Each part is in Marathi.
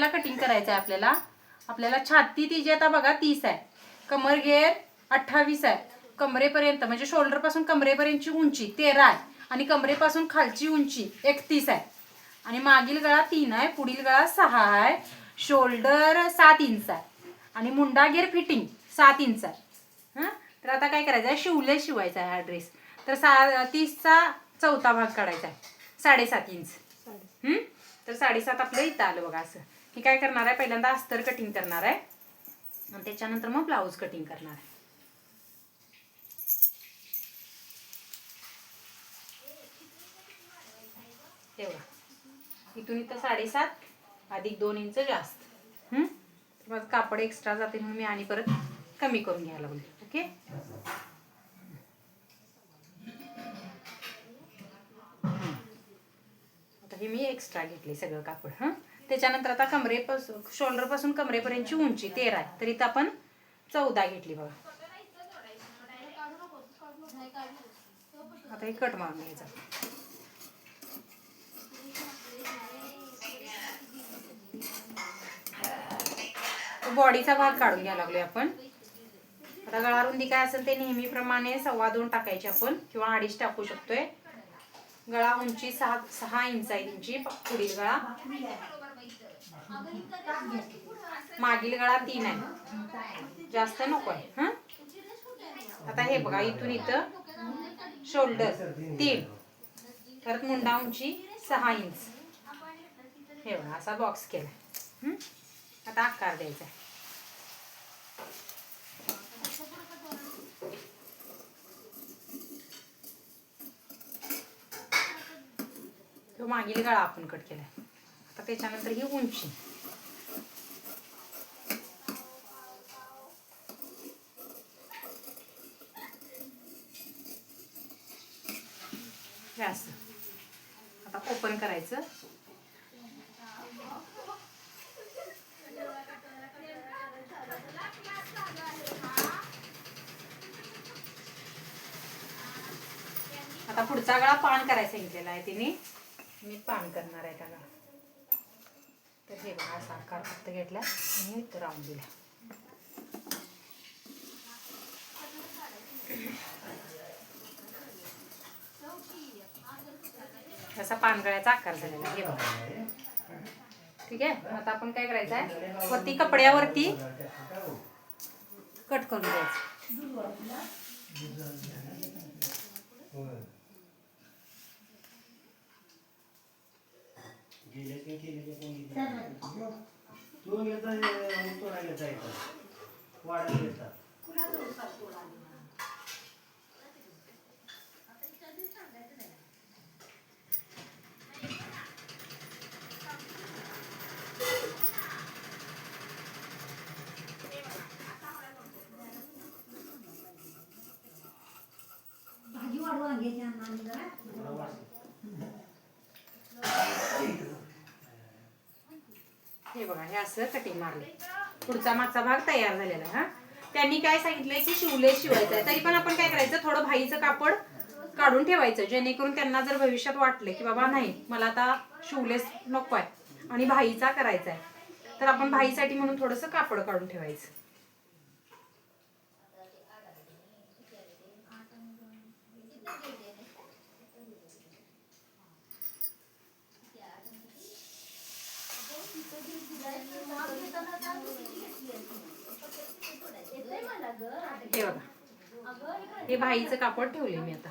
घेरला कटिंग करायचं आहे आपल्याला. आपल्याला छाती तिची आता बघा 30 आहे, कमर घेर 28 आहे, कमरेपर्यंत म्हणजे शोल्डर पासून कमरेपर्यंतची उंची 13 आहे आणि कमरेपासून खालची उंची 31 आहे आणि मागील गळा 3 आहे, पुढील गळा 6 आहे, शोल्डर 7 इंच आहे आणि मुंडा घेर फिटिंग 7 इंच आहे. हां, तर आता काय करायचं आहे, शिवले शिवायचा आहे हा ड्रेस. तर 30चा चौथा भाग काढायचा आहे, 7.5 इंच. तर 7.5 आपलं इथं आलं बघा. असं की काय करणार आहे, पहिल्यांदा अस्तर कटिंग करणार आहे आणि त्याच्यानंतर मग ब्लाऊज कटिंग करणार आहे. तेव्हा इथून इथं 7.5 अधिक 2 इंच जास्त. माझं कापड एक्स्ट्रा जाते म्हणून मी आणि परत कमी करून घ्यायला लागले. ओके, आता हे मी एक्स्ट्रा घेतले सगळं कापड. त्याच्यानंतर आता कमरेपासून शोल्डरपासून कमरेपर्यंतची उंची 13 आहे, तर इथं आपण 14 घेतली बघा. आता हे कट मारून घ्यायचं. बॉडीचा भाग काढून घ्यायला लागलोय आपण. आता गळा रुंदी काय असेल ते नेहमीप्रमाणे 2.25 टाकायची आपण किंवा 2.5 टाकू शकतोय. गळा उंची 6 इंच आहे तुमची, पुढील गळा. मागील गळा 3 आहे, जास्त नको आहे. आता हे बघा, इथून इथं शोल्डर 3, परत मुंडा उंची 6 इंच. हे बघा असा बॉक्स केला. आता आकार द्यायचा आहे. तो मागील गळा आपण कट केलाय. आता त्याच्यानंतर ही उंची. असं आता ओपन करायचं. आता पुढचा गळा पान करायला सांगितलेला आहे तिने, मी पान करणार आहे त्याला. तर हे बघा असा आकार फक्त घेतला आणि इथं राऊंड दिला. असा पानगळ्याचा आकार झालेला हे बघा. ठीक आहे, आता आपण काय करायचं आहे, वरती कपड्यावरती कट करून द्यायचं. हे बघा, हे असं कटिंग मारले. पुढचा मागचा भाग तयार झालेला आहे. त्यांनी काय सांगितलंय की शिवलेस शिवायचं आहे, तरी पण आपण काय करायचं, थोडं भाईचं कापड काढून ठेवायचं, जेणेकरून त्यांना जर भविष्यात वाटलं की बाबा नाही मला आता शिवलेस नको आहे आणि भाईचा करायचा आहे, तर आपण भाईसाठी म्हणून थोडंसं कापड काढून ठेवायचं. हे बघा, हे भाईचं कापड ठेवले मी आता.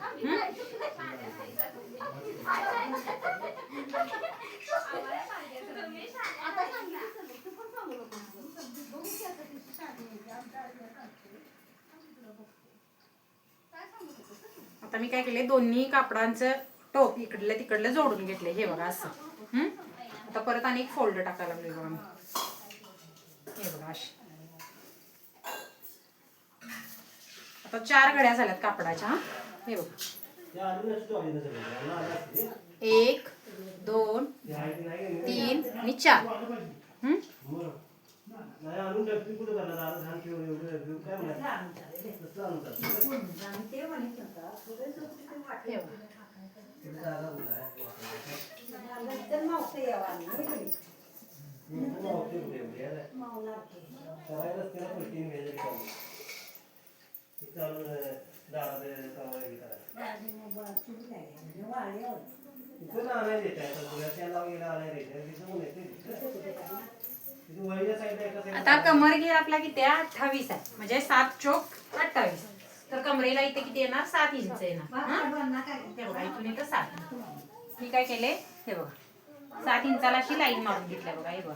आता मी काय केले, दोन्ही कापडांचं टोप इकडलं तिकडलं जोडून घेतले. हे बघा असं. आता परत आणि एक फोल्ड टाकायला लागले बघा मी. हे बघा अशी. आता 4 घड्या झाल्यात कापडाच्या. हे बघा, 1 2 3 आणि 4. आता कमर घेर आपला किती आहे 28 आहे म्हणजे 7 चोक 28. तर कमरेला इथे किती येणार 7 इंच येणार. हे बघा इथून इथं 7. मी काय केले हे बघा 7 इंचाला अशी लाईन मारून घेतल्या बघा. हे बघा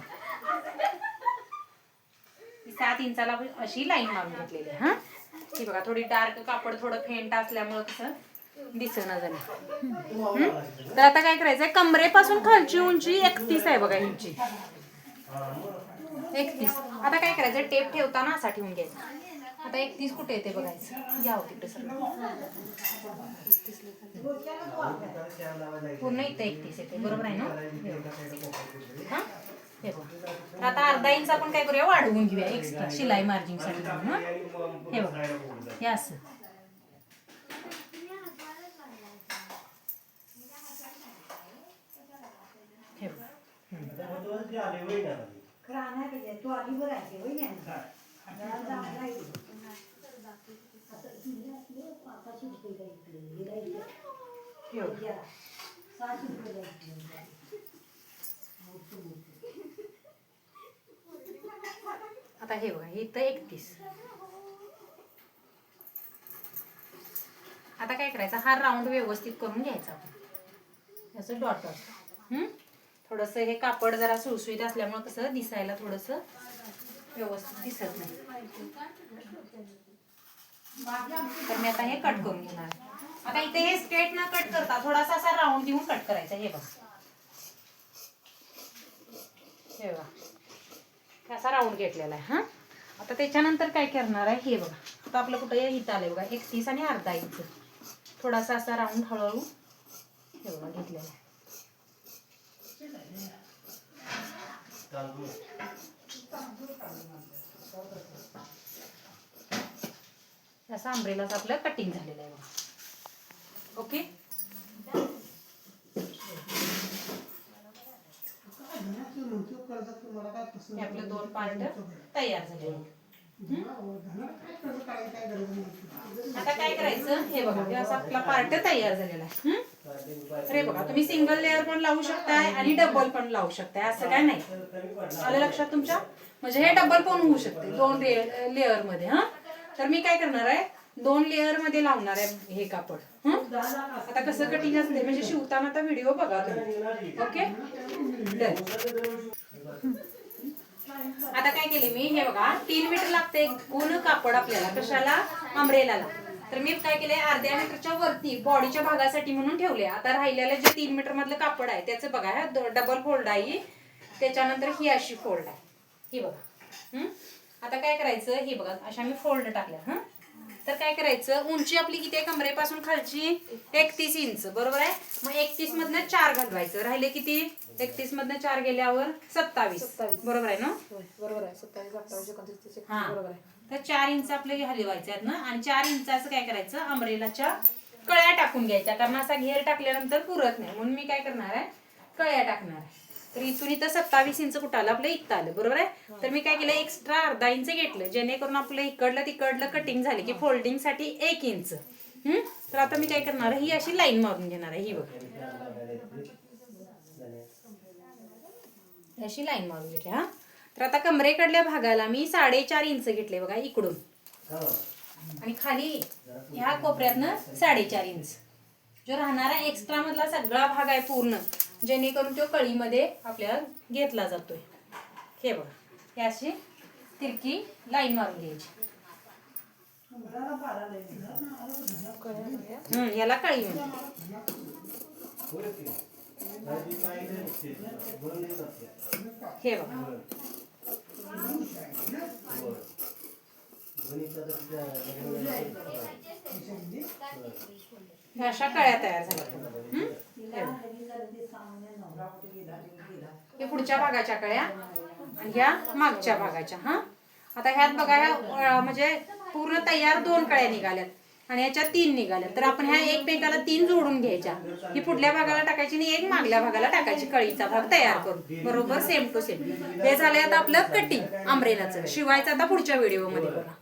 7 इंचाला अशी लाईन मारून घेतलेली हा. ही बघा थोडी डार्क कापड थोडं फेंट असल्यामुळं कसं दिसना झालं. तर आता काय करायचंय कमरेपासून खालची उंची 31 आहे बघा इंची 31. आता काय करायचं टेप ठेवताना असा ठेवून घ्यायचा. आता 31 कुठे येते बघायचं. घ्या तिकडे सर पूर्ण इथे 31 येते बरोबर आहे ना. हा हे बघा तर आता अर्धा इंच आपण काय करूया वाढवून घेऊया एक्स्ट्रा शिलाई मार्जिन साठी. हे बघा हे असं हे बघा आता हे बघा इथं 31. आता काय करायचं हा राऊंड व्यवस्थित करून घ्यायचा आपण याचं डॉट डॉट. थोडंसं हे कापड जरा सुळसुळीत असल्यामुळे कसं दिसायला थोडंसं व्यवस्थित दिसत नाही. तर मी आता हे कट करून घेणार. आता इथे हे स्ट्रेट न कट करता थोडासा असा राऊंड देऊन कट करायचा. हे बघा हे बघा असा राऊंड घेतलेला आहे हा. आता त्याच्यानंतर काय करणार आहे हे बघा आता आपलं कुठं इथं आलंय बघा 31 आणि अर्धा इंच थोडासा असा राऊंड हळूहळू हे बघा घेतलेला आहे. असं अंब्रेलाच आपलं कटिंग झालेलं आहे बघा. ओके हे आपले 2 पार्ट तयार झाले. आता काय करायचं हे बघा हे असा आपला पार्ट तयार झालेला आहे. अरे बघा तुम्ही सिंगल लेअर पण लावू शकताय आणि डबल पण लावू शकताय असं काय नाही. आलं लक्षात तुमच्या म्हणजे हे डबल पण होऊ शकते 2 लेअर मध्ये. हा तर मी काय करणार आहे 2 लेअर मध्ये लावणार आहे हे कापड. आता कसं कटिंग असते म्हणजे शिवताना आता व्हिडिओ बघा तुम्ही. ओके आता काय केले मी हे बघा 3 मीटर लागते गुण कापड आपल्याला कशाला अंब्रेलाला. तर मी काय केले अर्ध्या मीटरच्या वरती बॉडीच्या भागासाठी म्हणून ठेवले. आता राहिलेलं जे 3 मीटर मधलं कापड आहे त्याचं बघा डबल फोल्ड आहे. त्याच्यानंतर ही अशी फोल्ड आहे ही बघा. आता काय करायचं हे बघा अशा मी फोल्ड टाकल्या. हा तर काय करायचं उंची आपली किती आहे कमरेपासून खालची 31 इंच बरोबर आहे. मग 31 मधनं 4 घालवायचं. राहिले किती 31 मधनं 4 गेल्यावर 27 बरोबर आहे ना. बरोबर आहे 27 28 29 हा बरोबर आहे. तर 4 इंच आपले हलवायचे आहेत ना आणि 4 इंचाचं काय करायचं अंब्रेलाच्या कळ्या टाकून घ्यायच्या कारण असा घेर टाकल्यानंतर पुरत नाही म्हणून मी काय करणार आहे कळ्या टाकणार आहे. तर इथून इथं 27 इंच कुठं आलं आपलं इथं आलं बरोबर आहे. तर मी काय केलं एक्स्ट्रा अर्धा इंच घेतलं जेणेकरून आपलं इकडलं तिकडलं कटिंग झाले की फोल्डिंग साठी 1 इंच. तर आता मी काय करणार आहे ही अशी लाईन मारून घेणार आहे. ही बघ अशी लाईन मारून घेतली. हा तर आता कमरेकडल्या भागाला मी 4.5 इंच घेतले बघा इकडून आणि खाली ह्या कोपऱ्यातनं 4.5 इंच जो राहणारा एक्स्ट्रा मधला सगळा भाग आहे पूर्ण जेणेकरून तो कळीमध्ये आपल्याला घेतला जातोय. हे बघा हे अशी तिरकी लाईन मारून घ्यायची. याला कळी म्हणतात. हे बघा अशा कळ्या तयार झाल्या. हे पुढच्या भागाच्या कळ्या आणि ह्या मागच्या भागाच्या. हा आता ह्यात बघा ह्या म्हणजे पूर्ण तयार 2 कळ्या निघाल्यात आणि याच्यात 3 निघाल्या. तर आपण ह्या एकमेकाला 3 जोडून घ्यायच्या. ही पुढल्या भागाला टाकायची आणि एक मागल्या भागाला टाकायची. कळीचा भाग तयार करून बरोबर सेम टू सेम. हे झालंय आता आपलं कटिंग अम्ब्रेलाचं. शिवायचं आता पुढच्या व्हिडिओमध्ये बघा.